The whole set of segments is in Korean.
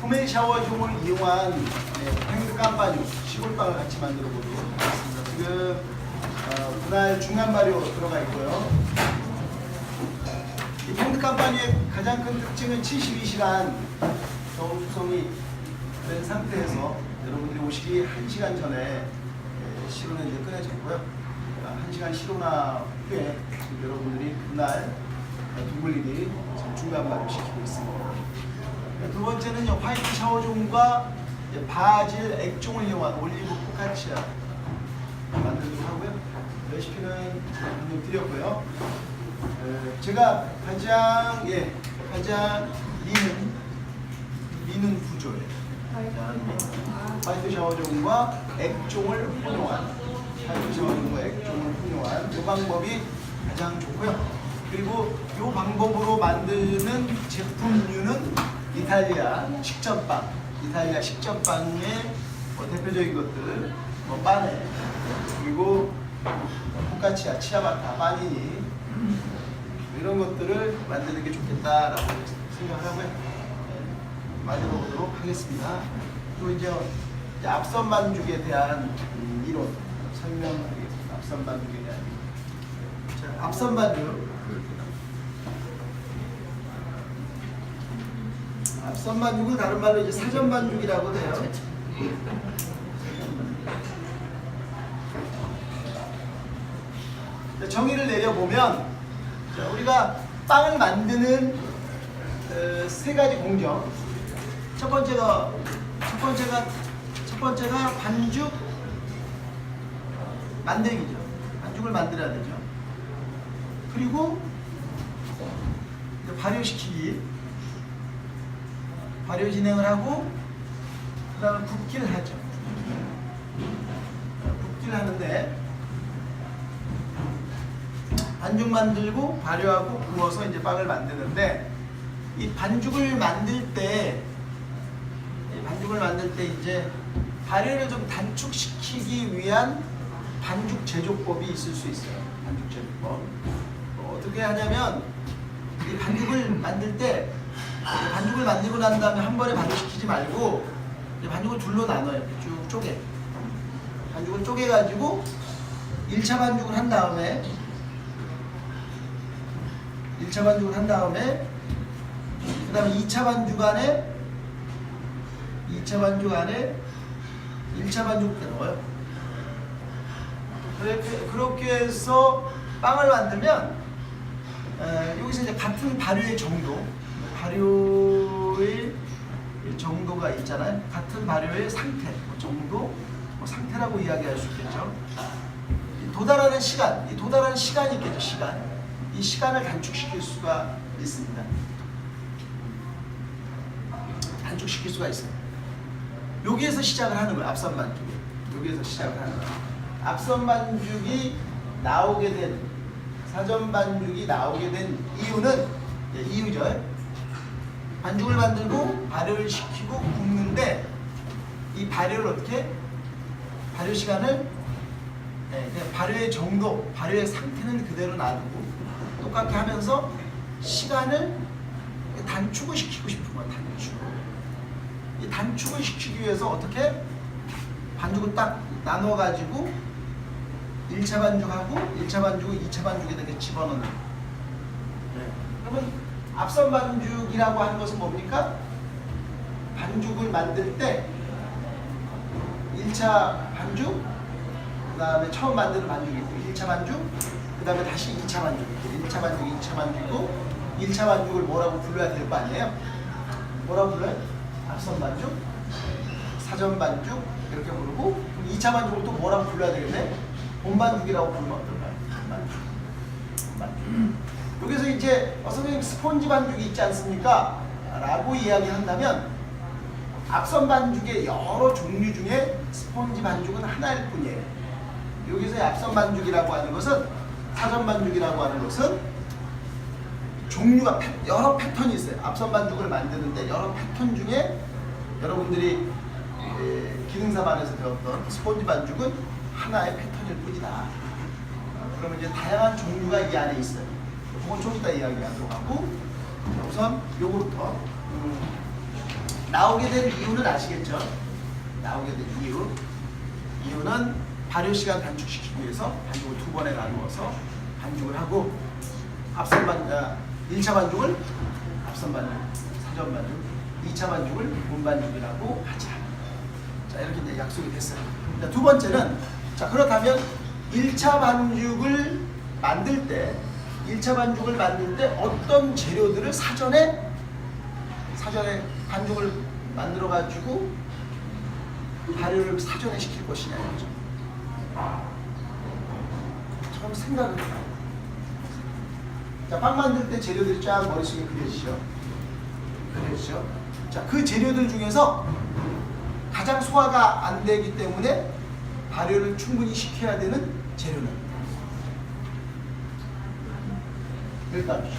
포메 샤워종을 이용한 팽드 깜빠뉴 시골빵을 같이 만들어 보도록 하겠습니다. 지금 분할 중간 발효 들어가 있고요. 이 팽드 깜빠뉴의 가장 큰 특징은 72시간 저온 숙성이 된 상태에서 여러분들이 오시기 1시간 전에 시로는 이제 꺼내졌고요. 1시간 시로나 후에 여러분들이 그날 둥글리기 중간 발효 시키고 있습니다. 두 번째는 화이트 샤워종과 바질 액종을 이용한 올리브 포카치아 만들도록 하고요. 레시피는 방금 드렸고요. 제가 가장 미는 구조예요. 화이트 샤워종과 액종을 활용한 이 방법이 가장 좋고요. 그리고 이 방법으로 만드는 제품류는 이탈리아 식전빵의 대표적인 것들, 빠네, 그리고 포카치아, 치아바타, 파니니 이런 것들을 만드는 게 좋겠다라고 생각을 하고요. 만들어 보도록 하겠습니다. 또 이제 앞선 반죽에 대한 이론 설명드리겠습니다. 앞선 반죽에 대한 이론. 자, 앞선 반죽. 앞선 반죽은 다른 말로 이제 사전 반죽이라고 돼요. 정의를 내려보면 우리가 빵을 만드는 세 가지 공정. 첫 번째가 반죽 만들기죠. 반죽을 만들어야 되죠. 그리고 발효 진행을 하고 그 다음에 굽기를 하죠. 굽기를 하는데 반죽 만들고 발효하고 구워서 이제 빵을 만드는데 이 반죽을 만들 때 이제 발효를 좀 단축시키기 위한 반죽 제조법이 있을 수 있어요. 반죽 제조법. 어떻게 하냐면 이 반죽을 만들 때 반죽을 만들고 난 다음에 한 번에 발효시키지 말고 반죽을 둘로 나눠요. 쭉 쪼개. 반죽을 쪼개가지고 1차 반죽을 한 다음에 그 다음에 2차 반죽 안에 1차 반죽 넣어요. 그렇게 해서 빵을 만들면 여기서 이제 같은 발효의 정도가 있잖아요. 같은 발효의 상태, 정도, 상태라고 이야기할 수 있겠죠. 도달하는 시간이 있겠죠. 이 시간을 단축시킬 수가 있습니다. 여기에서 시작을 하는 거예요. 앞선 반죽이. 앞선 반죽이 나오게 된, 사전 반죽이 나오게 된 이유죠. 반죽을 만들고 발효를 시키고 굽는데 이 발효를 발효 시간을 발효의 정도, 발효의 상태는 그대로 놔두고 똑같게 하면서 시간을 단축을 시키고 싶은 거예요. 이 단축을 시키기 위해서 어떻게 반죽을 딱 나눠가지고 1차 반죽하고 1차 반죽을 2차 반죽에 이렇게 집어넣는. 그러면 앞선 반죽이라고 하는 것은 뭡니까? 반죽을 만들 때 1차 반죽, 그 다음에 처음 만드는 반죽이 있고 1차 반죽, 그 다음에 다시 2차 반죽이 있고 1차 반죽, 2차 반죽이고 1차 반죽을 뭐라고 불러야 될 거 아니에요? 뭐라고 불러요? 앞선 반죽, 사전 반죽 이렇게 부르고 2차 반죽을 또 뭐라고 불러야 되겠네? 본반죽이라고 부르면 어떨까요? 본반죽. 여기서 이제 선생님 스폰지 반죽이 있지 않습니까? 라고 이야기한다면 앞선 반죽의 여러 종류 중에 스폰지 반죽은 하나일 뿐이에요. 여기서 앞선 반죽이라고 하는 것은, 사전 반죽이라고 하는 것은 종류가 여러 패턴이 있어요. 앞선 반죽을 만드는데 여러 패턴 중에 여러분들이 기능사반에서 배웠던 스폰지 반죽은 하나의 패턴일 뿐이다. 그러면 이제 다양한 종류가 이 안에 있어요. 그건 좀 이따 이야기하도록 하고, 우선 요거부터 나오게 된 이유는 아시겠죠? 나오게 된 이유는 발효 시간 단축시키기 위해서 반죽을 두 번에 나누어서 반죽을 하고 앞선 반죽, 1차 반죽을 앞선 반죽, 사전 반죽, 2차 반죽을 본 반죽이라고 하자. 자, 이렇게 이제 약속이 됐어요. 자, 두 번째는, 자, 그렇다면 1차 반죽을 만들 때 어떤 재료들을 사전에 반죽을 만들어 가지고 발효를 사전에 시킬 것이냐 이거죠. 처음 생각을 해요. 자, 빵 만들 때 재료들이 쫙 머릿속에 그려지죠. 자, 그 재료들 중에서 가장 소화가 안 되기 때문에 발효를 충분히 시켜야 되는 재료는 밀가루죠.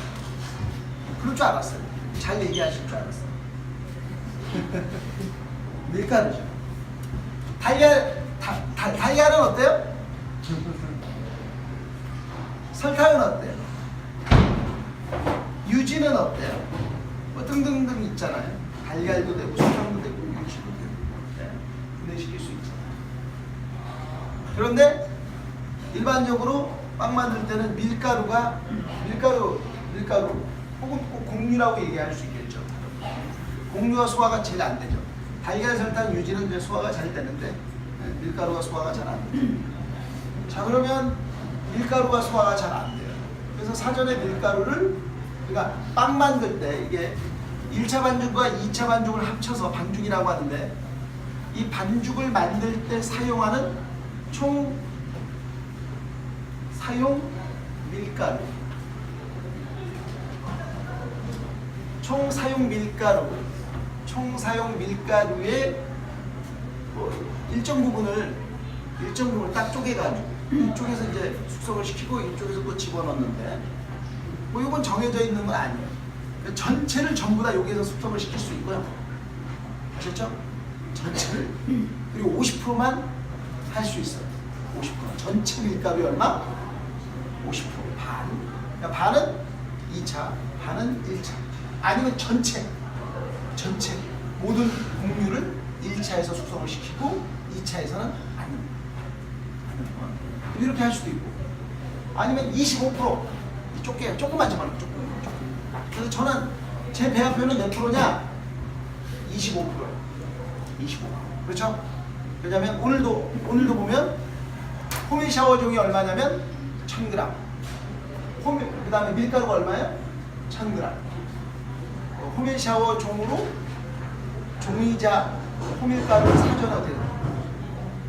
그럴 줄 알았어요. 잘 얘기하실 줄 알았어요. 밀가루죠. 달걀은 어때요? 설탕은 어때요? 유지는 어때요? 뭐 등등등 있잖아요. 달걀도 되고 설탕도 되고 유지도 되고, 네, 분해시킬 수 있잖아요. 그런데 일반적으로 빵 만들 때는 밀가루 혹은 꼭 곡류라고 얘기할 수 있겠죠. 곡류가 소화가 제일 안 되죠. 달걀, 설탕, 유지는 이제 소화가 잘 되는데 밀가루가 소화가 잘 안 돼요. 자, 그러면 밀가루가 소화가 잘 안 돼요. 그래서 사전에 밀가루를, 그러니까 빵 만들 때 이게 1차 반죽과 2차 반죽을 합쳐서 반죽이라고 하는데, 이 반죽을 만들 때 사용하는 총 사용 밀가루의 일정 부분을 딱 쪼개가지고 이쪽에서 이제 숙성을 시키고 이쪽에서 또 집어넣는데, 뭐 이건 정해져 있는 건 아니에요. 전체를 전부 다 여기에서 숙성을 시킬 수 있고요. 아셨죠? 전체를. 그리고 50%만 할 수 있어요. 50%. 전체 밀가루의 얼마? 50%. 반. 그러니까 반은 2차, 반은 1차. 아니면 전체 모든 곡류를 1차에서 숙성을 시키고 2차에서는 안 이렇게 할 수도 있고, 아니면 25% 조금만 집어넣어. 조금. 그래서 저는 제 배합표는 몇 프로냐? 25%예요. 25%. 그렇죠? 왜냐면 오늘도 보면 호밀 샤워종이 얼마냐면 1000g. 그 다음에 밀가루가 얼마예요? 1000g. 호밀 샤워종으로 종이자 호밀가루를 사전에 어떻게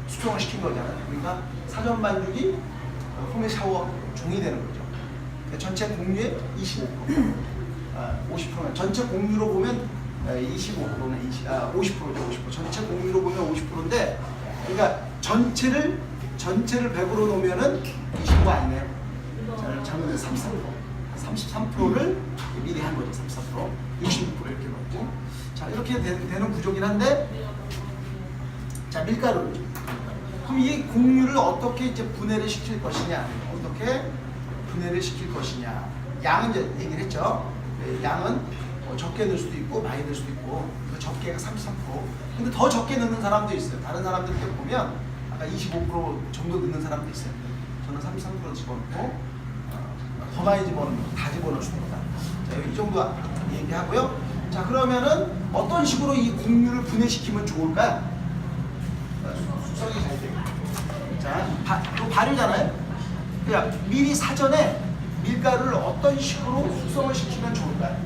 숙성을 시킨 거잖아요. 그러니까 사전 반죽이 호밀 샤워종이 되는 거죠. 그러니까 전체 곡류의 25%. 50%는 전체 곡류로 보면 25%는 50%죠. 50%. 전체 곡류로 보면 50%인데, 그러니까 전체를 100으로 놓으면은 25 아니네요. 잘못해서 33%를 미리 한 거죠. 33%, 66% 이렇게 넣었고. 자, 이렇게 되는 구조긴 한데, 자, 밀가루. 그럼 이 곡류를 어떻게 이제 분해를 시킬 것이냐? 양은 이제 얘기를 했죠. 양은 적게 넣을 수도 있고 많이 넣을 수도 있고, 그 적게가 33%. 근데 더 적게 넣는 사람도 있어요. 다른 사람들 때 보면 아까 25% 정도 넣는 사람도 있어요. 저는 33% 집어넣고, 더 많이 집어넣고 다 집어넣을 수 있다. 자, 이 정도 얘기하고요. 자, 그러면은 어떤 식으로 이 곡류를 분해시키면 좋을까요? 숙성이 잘 돼요. 자, 또 발효잖아요. 그러니까 미리 사전에 밀가루를 어떤 식으로 숙성을 시키면 좋을까요?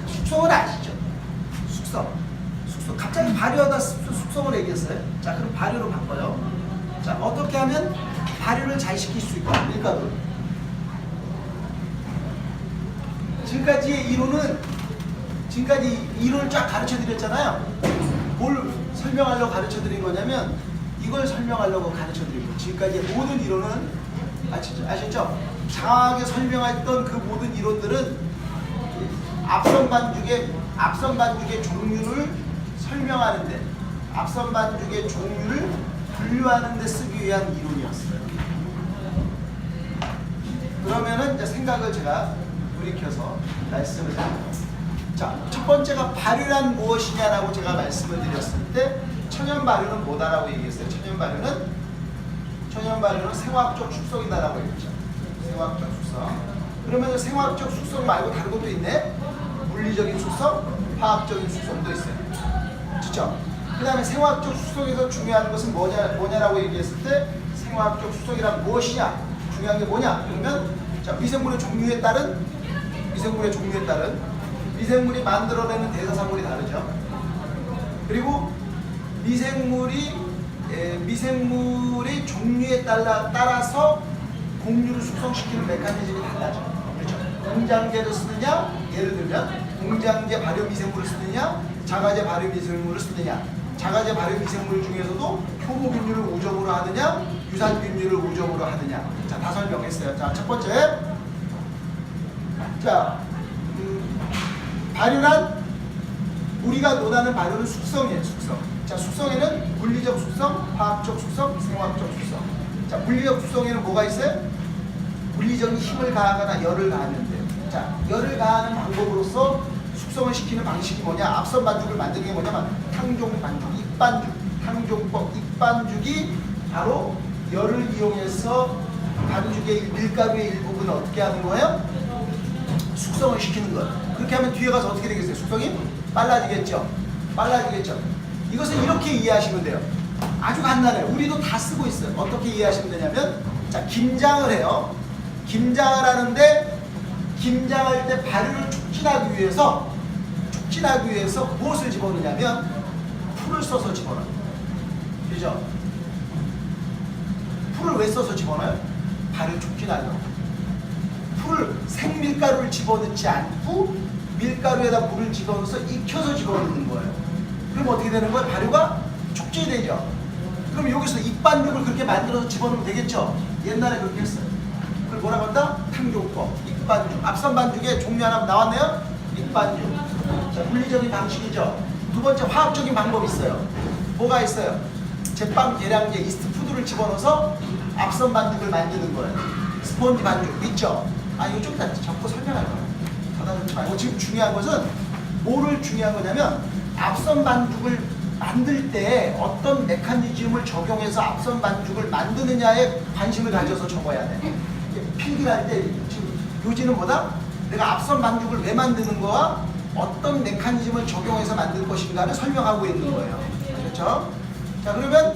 숙성은 아시죠? 숙성. 갑자기 발효하다 숙성을 얘기했어요. 자, 그럼 발효로 바꿔요. 자, 어떻게 하면 발효를 잘 시킬 수 있고, 밀가루. 지금까지 이론을 쫙 가르쳐 드렸잖아요. 뭘 설명하려고 가르쳐 드린 거냐면, 이걸 설명하려고 가르쳐 드리고, 지금까지 모든 이론은 아시죠? 장하게 설명했던 그 모든 이론들은 앞선 반죽의 종류를 설명하는데, 앞선 반죽의 종류를 분류하는 데 쓰기 위한 이론이었어요. 그러면은 이제 생각을 제가 돌이켜서 말씀을 드립니다. 자, 첫 번째가 발효란 무엇이냐라고 제가 말씀을 드렸을 때 천연 발효는 뭐다라고 얘기했어요. 천연 발효는 생화학적 숙성이다라고 얘기했죠. 생화학적 숙성. 그러면 생화학적 숙성 말고 다른 것도 있네. 물리적인 숙성, 화학적인 숙성도 있어요. 그렇죠? 그 다음에 생화학적 숙성에서 중요한 것은 뭐냐라고 얘기했을 때 생화학적 숙성이란 무엇이냐? 중요한 게 뭐냐? 그러면 자, 미생물의 종류에 따른 미생물이 만들어내는 대사산물이 다르죠. 그리고 미생물의 종류에 따라서 공유를 숙성시키는 메커니즘이 달라져. 그렇죠? 공장제를 쓰느냐, 예를 들면 공장제 발효 미생물을 쓰느냐, 자가제 발효 미생물을 쓰느냐. 자가제 발효 미생물 중에서도 효모균류를 우점으로 하느냐, 유산균류를 우점으로 하느냐. 자, 다 설명했어요. 자, 첫 번째. 자, 발효란 우리가 논하는 발효는 숙성이에요. 숙성. 자, 숙성에는 물리적 숙성, 화학적 숙성, 생화학적 숙성. 자, 물리적 숙성에는 뭐가 있어요? 물리적인 힘을 가하거나 열을 가하면 돼요. 자, 열을 가하는 방법으로서 숙성을 시키는 방식이 뭐냐? 앞선 반죽을 만드는 게 뭐냐면 탕종 반죽, 입반죽, 탕종법, 입반죽이 바로 열을 이용해서 반죽의 밀가루의 일부분을 어떻게 하는 거예요? 숙성을 시키는 거예요. 그렇게 하면 뒤에 가서 어떻게 되겠어요? 숙성이 빨라지겠죠? 이것은 이렇게 이해하시면 돼요. 아주 간단해요. 우리도 다 쓰고 있어요. 어떻게 이해하시면 되냐면, 자, 김장을 해요. 김장을 하는데, 김장할 때 발효를 촉진하기 위해서 무엇을 집어넣냐면, 풀을 써서 집어넣어요. 그죠? 풀을 왜 써서 집어넣어요? 발효 촉진하려고. 풀을 생밀가루를 집어넣지 않고 밀가루에다 물을 집어넣어서 익혀서 집어넣는 거예요. 그럼 어떻게 되는 거예요? 발효가 촉진이 되죠. 그럼 여기서 입반죽을 그렇게 만들어서 집어넣으면 되겠죠. 옛날에 그렇게 했어요. 그걸 뭐라고 한다? 탕종법, 입반죽. 앞선 반죽의 종류 하나 나왔네요. 입반죽. 자, 물리적인 방식이죠. 두 번째 화학적인 방법이 있어요. 뭐가 있어요? 제빵 계량제 이스트푸드를 집어넣어서 앞선 반죽을 만드는 거예요. 스폰지 반죽 있죠? 아, 이거 좀 이따 적고 설명할 거예요. 받아들지 말고. 지금 중요한 것은 뭐를 중요한 거냐면 앞선 반죽을 만들 때 어떤 메커니즘을 적용해서 앞선 반죽을 만드느냐에 관심을 가져서 적어야 돼. 필기할 때 지금 요지는 뭐다? 내가 앞선 반죽을 왜 만드는 거와 어떤 메커니즘을 적용해서 만들 것인가를 설명하고 있는 거예요. 그렇죠? 자, 그러면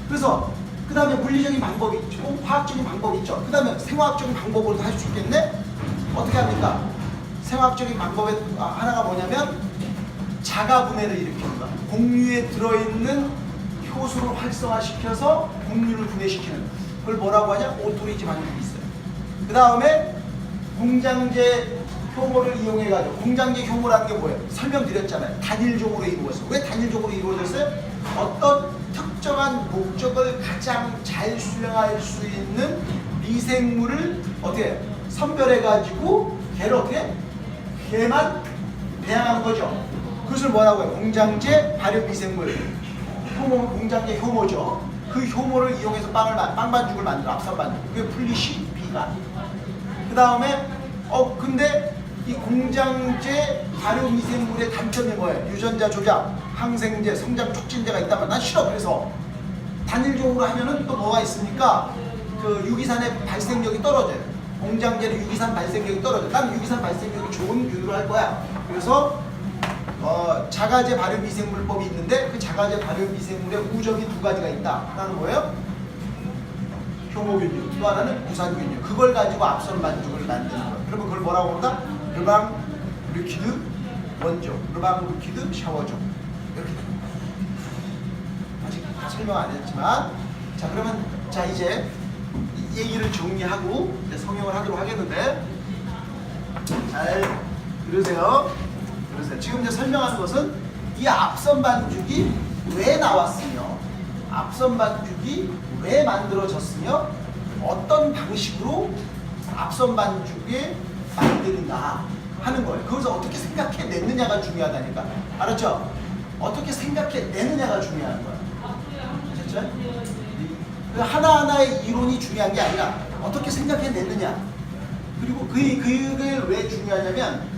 그래서 그 다음에 물리적인 방법이 있고 화학적인 방법이 있죠. 그 다음에 생화학적인 방법으로도 할 수 있겠네? 어떻게 합니까? 생화학적인 방법의 하나가 뭐냐면 자가분해를 일으키는 거야. 공유에 들어있는 효소를 활성화시켜서 공유를 분해시키는, 그걸 뭐라고 하냐? 오토리지 방법이 있어요. 그 다음에 공장제 효모를 이용해가지고, 공장제 효모라는 게 뭐예요? 설명드렸잖아요. 단일종으로 이루어졌어요. 왜 단일종으로 이루어졌어요? 어떤 특정한 목적을 가장 잘 수행할 수 있는 미생물을 어떻게 선별해가지고 걔를 어떻게? 걔만 배양하는 거죠. 그것을 뭐라고 해요? 공장제 발효 미생물. 효모, 공장제 효모죠. 그 효모를 이용해서 빵 반죽을 만들어, 앞선 반죽. 그게 분리시 비가. 그 다음에 근데 이 공장제 발효 미생물의 단점이 뭐예요? 유전자 조작, 항생제, 성장 촉진제가 있다면 난 싫어. 그래서 단일종으로 하면은 또 뭐가 있으니까 그 유기산의 발생력이 떨어져요. 공장제는 유기산 발생력이 떨어져. 나는 유기산 발생력이 좋은 균으로 할 거야. 그래서 자가제 발효 미생물법이 있는데 그 자가제 발효 미생물의 우점이 두 가지가 있다. 하나는 뭐예요? 효모균류, 또 하나는 유산균류. 그걸 가지고 앞선 반죽을 만드는 거예요. 그러면 그걸 뭐라고 한다? 르방 리퀴드 원조, 르방 리퀴드 샤워조. 이렇게 됩니다. 아직 다 설명 안 했지만, 자, 그러면 자, 이제 이 얘기를 정리하고 이제 성형을 하도록 하겠는데, 잘 들으세요. 지금 이제 설명하는 것은 이 앞선 반죽이 왜 나왔으며, 앞선 반죽이 왜 만들어졌으며, 어떤 방식으로 앞선 반죽에 만드는가 하는 거예요. 그것을 어떻게 생각해냈느냐가 중요하다니까. 알았죠? 어떻게 생각해내느냐가 중요한 거야. 아셨죠? 하나하나의 이론이 중요한 게 아니라 어떻게 생각해내느냐. 그리고 그게 왜 중요하냐면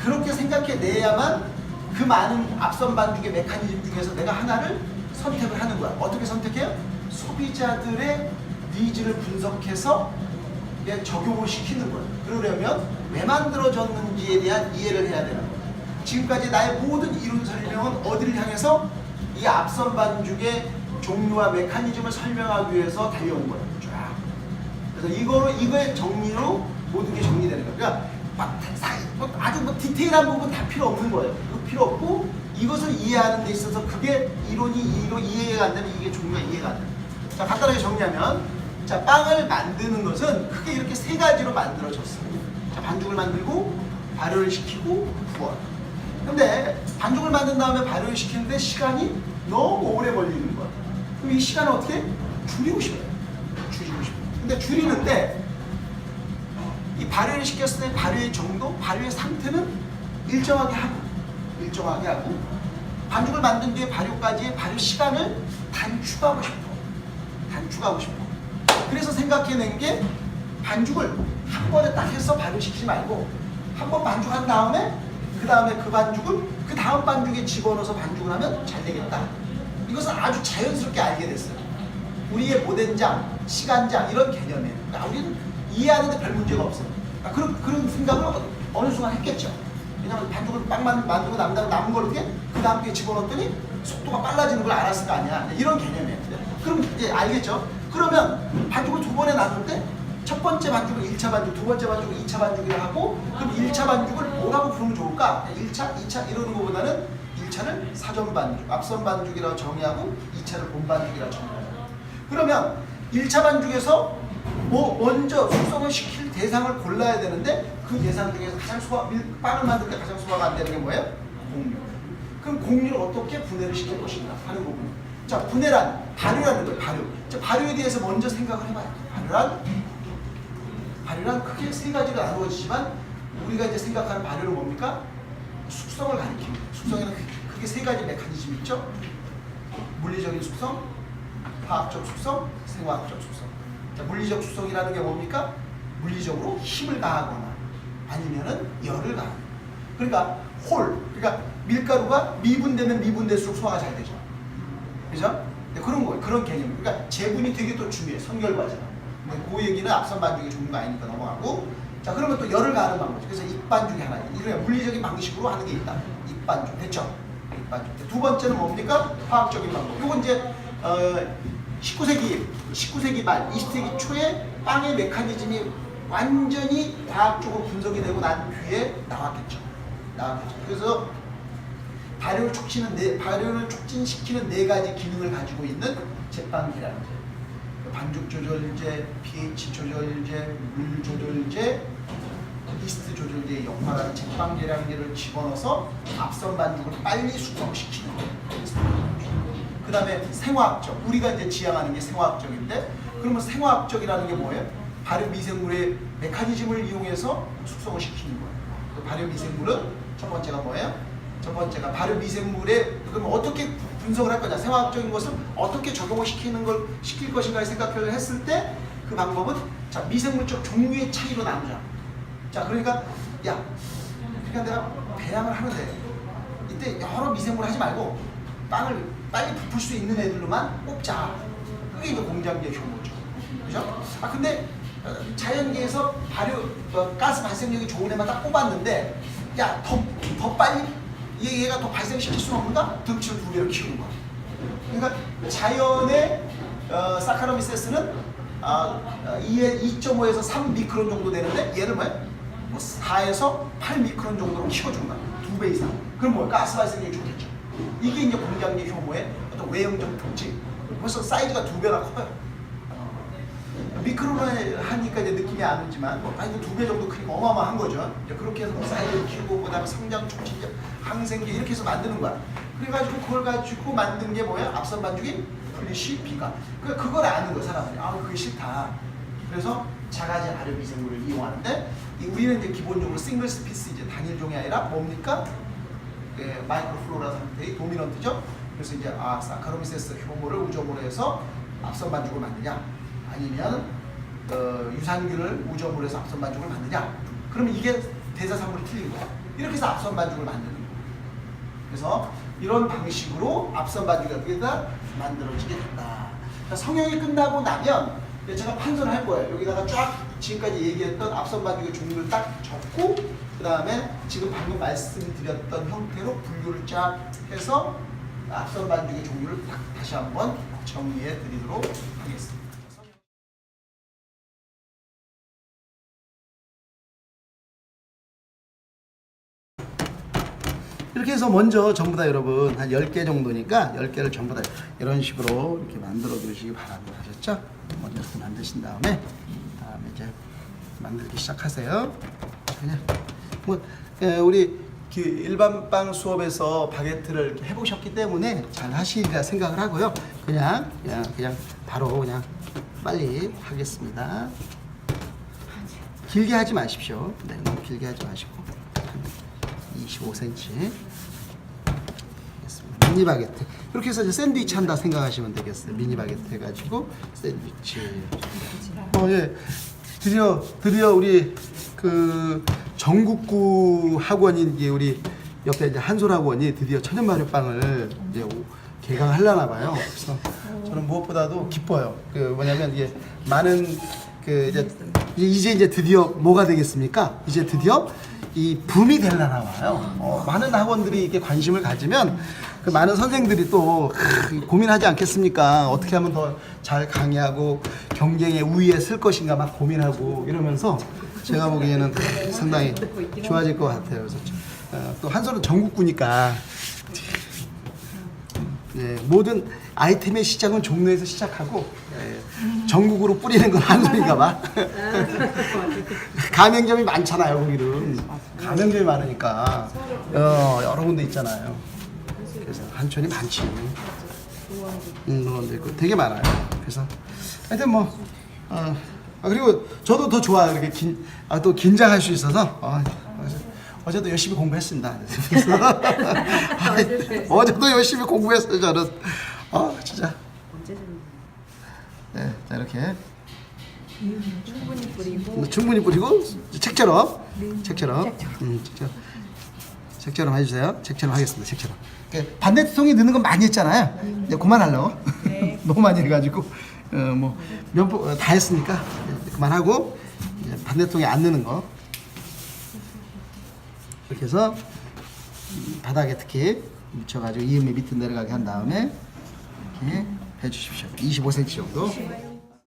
그렇게 생각해내야만 그 많은 앞선 반죽의 메커니즘 중에서 내가 하나를 선택을 하는 거야. 어떻게 선택해요? 소비자들의 니즈를 분석해서 적용을 시키는 거예요. 그러려면 왜 만들어졌는지에 대한 이해를 해야 되는 거예요. 지금까지 나의 모든 이론 설명은 어디를 향해서 이 앞선 반죽의 종류와 메커니즘을 설명하기 위해서 달려온 거예요. 쫙. 그래서 이거의 정리로 모든 게 정리되는 거예요. 그러니까 아주 디테일한 부분 다 필요 없는 거예요. 그거 필요 없고 이것을 이해하는 데 있어서 그게 이론이 이해가 안 되면 이게 종류가 이해가 안 돼요. 자, 간단하게 정리하면 자, 빵을 만드는 것은 크게 이렇게 세 가지로 만들어졌어요. 자, 반죽을 만들고 발효를 시키고 구워요. 근데 반죽을 만든 다음에 발효를 시키는데 시간이 너무 오래 걸리는 거야. 그럼 이 시간을 어떻게 줄이고 싶어요. 줄이고 싶어요. 근데 줄이는데 이 발효를 시켰을 때 발효의 정도, 발효의 상태는 일정하게 하고 반죽을 만든 뒤에 발효까지의 발효 시간을 단축하고 싶어. 그래서 생각해낸 게 반죽을 한 번에 딱 해서 발효시키지 말고 한 번 반죽한 다음에 그 다음에 그 반죽을 그 다음 반죽에 집어넣어서 반죽을 하면 잘 되겠다. 이것은 아주 자연스럽게 알게 됐어요. 우리의 모덴장, 시간장 이런 개념이에요. 그러니까 우리는 이해하는데 별 문제가 없어요. 그러니까 그런 생각을 어느 순간 했겠죠. 왜냐하면 반죽을 빵 만들고 남은 걸 이렇게 그 다음 게 집어넣었더니 속도가 빨라지는 걸 알았을 거 아니야. 이런 개념이에요. 그럼 이제 알겠죠? 그러면 반죽을 두 번에 나눌 때 첫 번째 반죽을 1차 반죽, 두 번째 반죽을 2차 반죽이라 하고 그럼 1차 반죽을 뭐라고 부르면 좋을까? 1차, 2차 이러는 것보다는 1차를 사전 반죽, 앞선 반죽이라고 정의하고 2차를 본 반죽이라고 정의해요. 그러면 1차 반죽에서 먼저 숙성을 시킬 대상을 골라야 되는데 그 대상 중에서 가장 빵을 만들 때 가장 소화가 안 되는 게 뭐예요? 공유. 그럼 공유를 어떻게 분해를 시킬 것인가 하는 거군요. 자, 분해란 발효라는 거예요. 발효. 자, 발효에 대해서 먼저 생각을 해봐요. 발효란 크게 세 가지로 나누어지지만 우리가 이제 생각하는 발효는 뭡니까? 숙성을 가리킵니다. 숙성에는 크게 세 가지 메커니즘이 있죠. 물리적인 숙성, 화학적 숙성, 생화학적 숙성. 자, 물리적 숙성이라는 게 뭡니까? 물리적으로 힘을 가하거나 아니면은 열을 가하는. 그러니까 그러니까 밀가루가 미분되면 미분될수록 소화가 잘 되죠. 그죠? 그런 거예요. 그런 개념. 그러니까 제분이 되게 또 중요해. 선결과정. 그 얘기는 앞선 반죽의 종류가 아니니까 넘어가고. 자, 그러면 또 열을 가하는 방법이죠. 그래서 입반죽이 하나. 이런 물리적인 방식으로 하는 게 있다. 입반죽. 됐죠? 입반죽. 두 번째는 뭡니까? 화학적인 방법. 요건 이제 19세기 말, 20세기 초에 빵의 메커니즘이 완전히 과학적으로 분석이 되고 난 뒤에 나왔겠죠. 그래서 발효를 촉진시키는 네 가지 기능을 가지고 있는 제빵기라는 반죽 조절제, pH 조절제, 물 조절제, 이스트 조절제의 역할하는 제빵 계량제를 집어넣어서 앞선 반죽을 빨리 숙성시키는 거예요. 그 다음에 생화학적, 우리가 이제 지향하는 게 생화학적인데, 그러면 생화학적이라는 게 뭐예요? 발효 미생물의 메커니즘을 이용해서 숙성을 시키는 거예요. 그 발효 미생물은 첫 번째가 뭐예요? 첫 번째가 발효 미생물의 그럼 어떻게 분석을 할 거냐, 생화학적인 것을 어떻게 적용을 시킬 것인가를 생각을 했을 때 그 방법은 자, 미생물적 종류의 차이로 나누자. 자, 그러니까 내가 배양을 하는데 이때 여러 미생물을 하지 말고 빵을 빨리 부풀 수 있는 애들로만 뽑자. 그게 이제 공장계의 효모죠. 그죠? 근데 자연계에서 가스 발생력이 좋은 애만 딱 뽑았는데 더 빨리 얘가 더 발생시킬 수는 없는가? 등치를 2배로 키우는 거야. 그러니까 자연의 사카로미세스는 2.5에서 3 미크론 정도 되는데 얘를 4에서 8 미크론 정도로 키워준 거야. 2배 이상. 그럼 가스 발생력이 좋겠죠. 이게 이제 공장계 효모의 어떤 외형적 특징. 벌써 사이즈가 2배나 커요. 미크론을 하니까 이제 느낌이 안 오지만 2배 정도 크니까 어마어마한 거죠. 이제 그렇게 해서 사이즈를 키우고 그다음에 성장 촉진제, 항생제 이렇게 해서 만드는 거야. 그래가지고 그걸 가지고 만든 게 뭐야? 앞선 반죽이 플리시 비가. 그걸 아는 거야 사람들이. 그게 싫다. 그래서 자가제 발효 미생물을 이용하는데 우리는 이제 기본적으로 싱글 스피스 이제 단일종이 아니라 뭡니까? 마이크로플로라 상태의 도미넌트죠. 그래서 이제 사카로미세스 효모를 우점으로 해서 앞선 반죽을 만드냐, 아니면 유산균을 우점으로 해서 앞선 반죽을 만드냐. 그러면 이게 대사상으로 틀린 거야. 이렇게 해서 앞선 반죽을 만드는 거예요. 그래서 이런 방식으로 앞선 반죽이 어떻게 다 만들어지게 된다. 그러니까 성형이 끝나고 나면 제가 판서를 할 거예요. 여기다가 쫙 지금까지 얘기했던 앞선 반죽의 종류를 딱 적고 그 다음에 지금 방금 말씀드렸던 형태로 분류를 쫙 해서 앞선 반죽의 종류를 딱 다시 한번 정리해 드리도록 하겠습니다. 이렇게 해서 먼저 전부 다 여러분 한 10개 정도니까 10개를 전부 다 이런 식으로 이렇게 만들어 두시기 바랍니다. 아셨죠? 먼저 이렇게 만드신 다음에 이제 만들기 시작하세요. 그냥 뭐 우리 그 일반빵 수업에서 바게트를 이렇게 해보셨기 때문에 잘 하시리라 생각을 하고요. 그냥 바로 그냥 빨리 하겠습니다. 길게 하지 마십시오. 네, 너무 길게 하지 마시고 25cm 하겠습니다. 미니 바게트 이렇게 해서 이제 샌드위치 한다 생각하시면 되겠어요. 미니 바게트 해가지고 샌드위치. 예. 드디어 우리 그 전국구 학원인 우리 옆에 이제 한솔 학원이 드디어 천연발효빵을 이제 개강하려나 봐요. 그래서 저는 무엇보다도 기뻐요. 그 뭐냐면 이게 많은 그 이제 드디어 뭐가 되겠습니까? 이제 드디어 이 붐이 되려나 봐요. 많은 학원들이 이렇게 관심을 가지면 그 많은 선생들이 또 고민하지 않겠습니까? 어떻게 하면 더 잘 강의하고 경쟁의 우위에 쓸 것인가 막 고민하고 이러면서 제가 보기에는 상당히 좋아질 것 같아요. 그래서 또 한솔은 전국구니까 네, 모든 아이템의 시작은 종로에서 시작하고 전국으로 뿌리는 건 한솔인가 봐. 가맹점이 많잖아요. 거기는 가맹점이 많으니까 여러 군데 있잖아요. 그래서 한촌이 많지. 노원도 있고 되게 많아요. 그래서 하여튼 뭐 그리고 저도 더 좋아요. 이렇게 또 긴장할 수 있어서 어제도 열심히 공부했습니다. 어제도 열심히 공부했어요. 저는 진짜. 네, 자 이렇게 충분히 뿌리고 책처럼 책처럼 해주세요. 책처럼 하겠습니다. 책처럼. 반대통에 넣는 건 많이 했잖아요. 이제 그만하려고. 네. 너무 많이 해가지고 뭐 몇 다 했으니까 그만하고 반대통에 안 넣는 거. 이렇게 해서 바닥에 특히 묻혀가지고 이음이 밑으로 내려가게 한 다음에 이렇게 해주십시오. 25cm 정도.